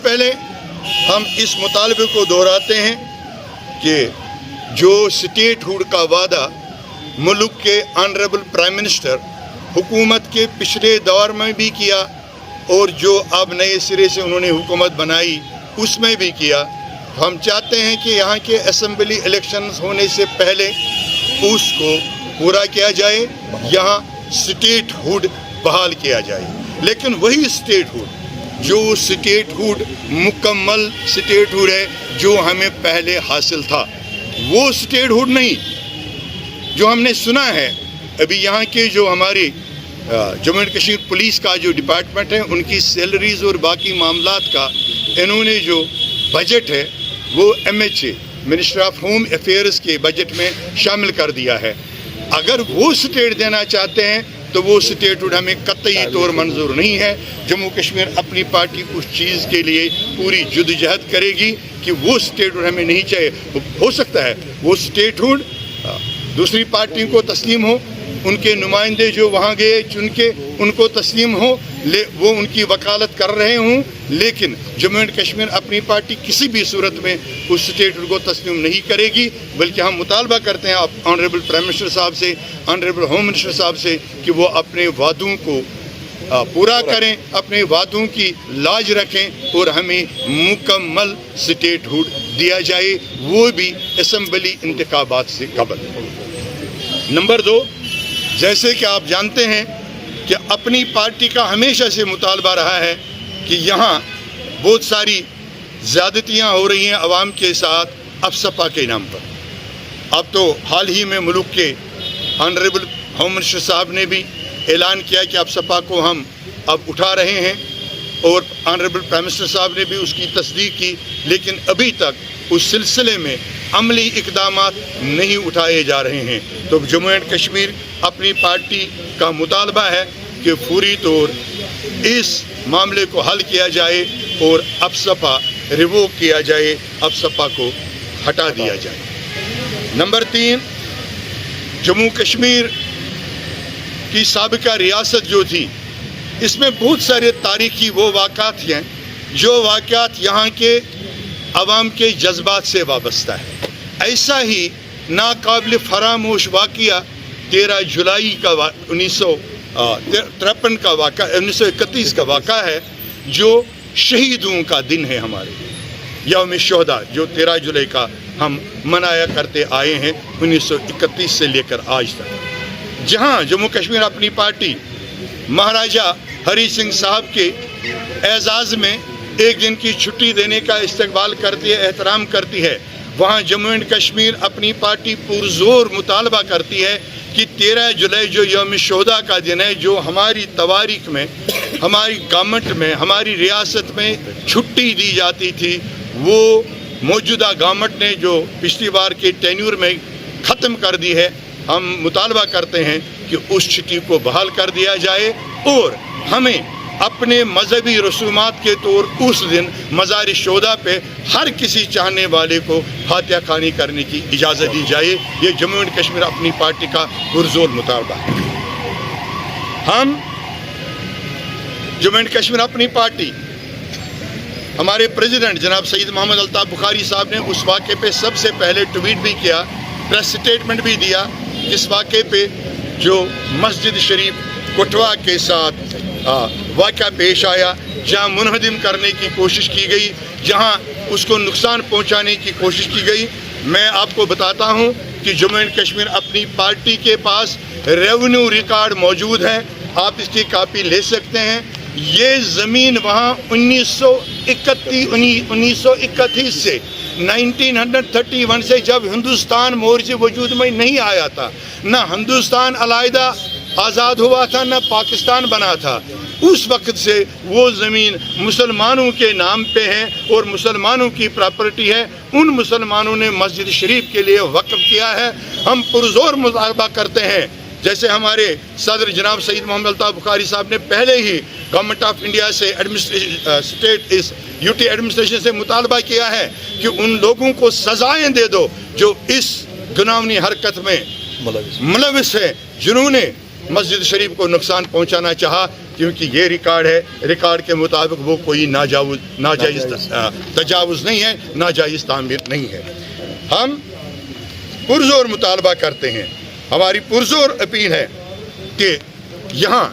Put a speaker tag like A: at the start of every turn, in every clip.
A: پہلے ہم اس مطالبے کو دہراتے ہیں کہ جو اسٹیٹ ہوڈ کا وعدہ ملک کے آنریبل پرائم منسٹر حکومت کے پچھلے دور میں بھی کیا اور جو اب نئے سرے سے انہوں نے حکومت بنائی اس میں بھی کیا، ہم چاہتے ہیں کہ یہاں کے اسمبلی الیکشنز ہونے سے پہلے اس کو پورا کیا جائے، یہاں اسٹیٹ ہوڈ بحال کیا جائے۔ لیکن وہی اسٹیٹ ہوڈ جو اسٹیٹ ہوڈ مکمل اسٹیٹ ہوڈ ہے جو ہمیں پہلے حاصل تھا، وہ اسٹیٹ ہوڈ نہیں جو ہم نے سنا ہے۔ ابھی یہاں کے جو ہماری جموں اینڈ کشمیر پولیس کا جو ڈپارٹمنٹ ہے، ان کی سیلریز اور باقی معاملات کا انہوں نے جو بجٹ ہے وہ MHA minister of home affairs کے بجٹ میں شامل کر دیا ہے۔ اگر وہ اسٹیٹ دینا چاہتے ہیں تو وہ اسٹیٹ ہوڈ ہمیں قطعی طور منظور نہیں ہے۔ جموں کشمیر اپنی پارٹی اس چیز کے لیے پوری جدوجہد کرے گی کہ وہ اسٹیٹ ہوڈ ہمیں نہیں چاہیے۔ ہو سکتا ہے وہ اسٹیٹ ہوڈ دوسری پارٹیوں کو تسلیم ہو، ان کے نمائندے جو وہاں گئے چن کے ان کو تسلیم ہو، وہ ان کی وکالت کر رہے ہوں، لیکن جموں اینڈ کشمیر اپنی پارٹی کسی بھی صورت میں اس اسٹیٹ ہوڈ کو تسلیم نہیں کرے گی، بلکہ ہم مطالبہ کرتے ہیں آنریبل پرائم منسٹر صاحب سے، آنریبل ہوم منسٹر صاحب سے کہ وہ اپنے وعدوں کو پورا کریں، اپنے وعدوں کی لاج رکھیں اور ہمیں مکمل اسٹیٹ ہوڈ دیا جائے، وہ بھی اسمبلی انتخابات سے قبل۔ نمبر 2، جیسے کہ آپ جانتے ہیں کہ اپنی پارٹی کا ہمیشہ سے مطالبہ رہا ہے کہ یہاں بہت ساری زیادتیاں ہو رہی ہیں عوام کے ساتھ افسپا کے نام پر۔ اب تو حال ہی میں ملک کے آنریبل ہوم منسٹر صاحب نے بھی اعلان کیا کہ افسپا کو ہم اب اٹھا رہے ہیں، اور آنریبل پرائم منسٹر صاحب نے بھی اس کی تصدیق کی، لیکن ابھی تک اس سلسلے میں عملی اقدامات نہیں اٹھائے جا رہے ہیں۔ تو جموں اینڈ کشمیر اپنی پارٹی کا مطالبہ ہے کہ فوری طور اس معاملے کو حل کیا جائے اور افسپا ریووک کیا جائے، افسپا کو ہٹا دیا جائے۔ نمبر 3، جموں کشمیر کی سابقہ ریاست جو تھی، اس میں بہت سارے تاریخی وہ واقعات ہیں جو واقعات یہاں کے عوام کے جذبات سے وابستہ ہے۔ ایسا ہی ناقابل فراموش واقعہ 13 جولائی کا 1953 کا واقعہ 1931 کا واقعہ ہے، جو شہیدوں کا دن ہے ہمارے یوم شہداء، جو 13 جولائی کا ہم منایا کرتے آئے ہیں 1931 سے لے کر آج تک، جہاں جموں کشمیر اپنی پارٹی مہاراجہ ہری سنگھ صاحب کے اعزاز میں ایک دن کی چھٹی دینے کا استقبال کرتی ہے، احترام کرتی ہے۔ وہاں جموں اینڈ کشمیر اپنی پارٹی پرزور مطالبہ کرتی ہے کہ 13 جولائی جو یوم شہداء کا دن ہے، جو ہماری تواریخ میں، ہماری گورنمنٹ میں، ہماری ریاست میں چھٹی دی جاتی تھی، وہ موجودہ گورنمنٹ نے جو پچھلی بار کے ٹینیور میں ختم کر دی ہے۔ ہم مطالبہ کرتے ہیں کہ اس چھٹی کو بحال کر دیا جائے اور ہمیں اپنے مذہبی رسومات کے طور اس دن مزار شہداء پہ ہر کسی چاہنے والے کو فاتحہ خوانی کرنے کی اجازت دی جائے۔ یہ جموں اینڈ کشمیر اپنی پارٹی کا پرزور مطالبہ ہے۔ ہم جموں اینڈ کشمیر اپنی پارٹی، ہمارے پریزیڈنٹ جناب سید محمد الطاف بخاری صاحب نے اس واقعے پہ سب سے پہلے ٹویٹ بھی کیا، پریس سٹیٹمنٹ بھی دیا، اس واقعے پہ جو مسجد شریف کٹھوا کے ساتھ واقعہ پیش آیا، جہاں منہدم کرنے کی کوشش کی گئی، جہاں اس کو نقصان پہنچانے کی کوشش کی گئی۔ میں آپ کو بتاتا ہوں کہ جموں اینڈ کشمیر اپنی پارٹی کے پاس ریونیو ریکارڈ موجود ہے، آپ اس کی کاپی لے سکتے ہیں۔ یہ زمین وہاں 1931 سے 1931 سے، جب ہندوستان مورچے وجود میں نہیں آیا تھا، نہ ہندوستان علیحدہ آزاد ہوا تھا، نہ پاکستان بنا تھا، اس وقت سے وہ زمین مسلمانوں کے نام پہ ہے اور مسلمانوں کی پراپرٹی ہے۔ ان مسلمانوں نے مسجد شریف کے لیے وقف کیا ہے۔ ہم پرزور مطالبہ کرتے ہیں، جیسے ہمارے صدر جناب سید محمد الطاف بخاری صاحب نے پہلے ہی گورنمنٹ آف انڈیا سے اسٹیٹ یوٹی ایڈمنسٹریشن سے مطالبہ کیا ہے کہ ان لوگوں کو سزائیں دے دو جو اس گناہونی حرکت میں ملوث ہے، جنہوں نے مسجد شریف کو نقصان پہنچانا چاہا، کیونکہ یہ ریکارڈ ہے، ریکارڈ کے مطابق وہ کوئی ناجائز تجاوز نہیں ہے، ناجائز تعمیر نہیں ہے۔ ہم پرزور مطالبہ کرتے ہیں، ہماری پرزور اپیل ہے کہ یہاں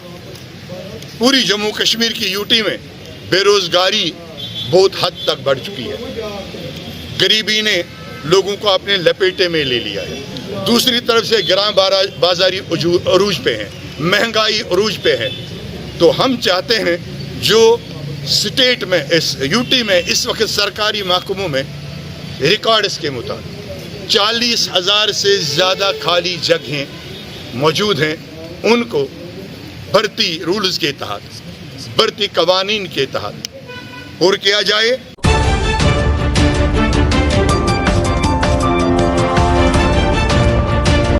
A: پوری جموں کشمیر کی یوٹی میں بے روزگاری بہت حد تک بڑھ چکی ہے، غریبی نے لوگوں کو اپنے لپیٹے میں لے لیا ہے، دوسری طرف سے گراں بازاری عروج پہ ہیں، مہنگائی عروج پہ ہے۔ تو ہم چاہتے ہیں جو اسٹیٹ میں اس یوٹی میں اس وقت سرکاری محکموں میں ریکارڈز کے مطابق 40,000 سے زیادہ خالی جگہیں موجود ہیں، ان کو بھرتی رولز کے تحت، بھرتی قوانین کے تحت پور کیا جائے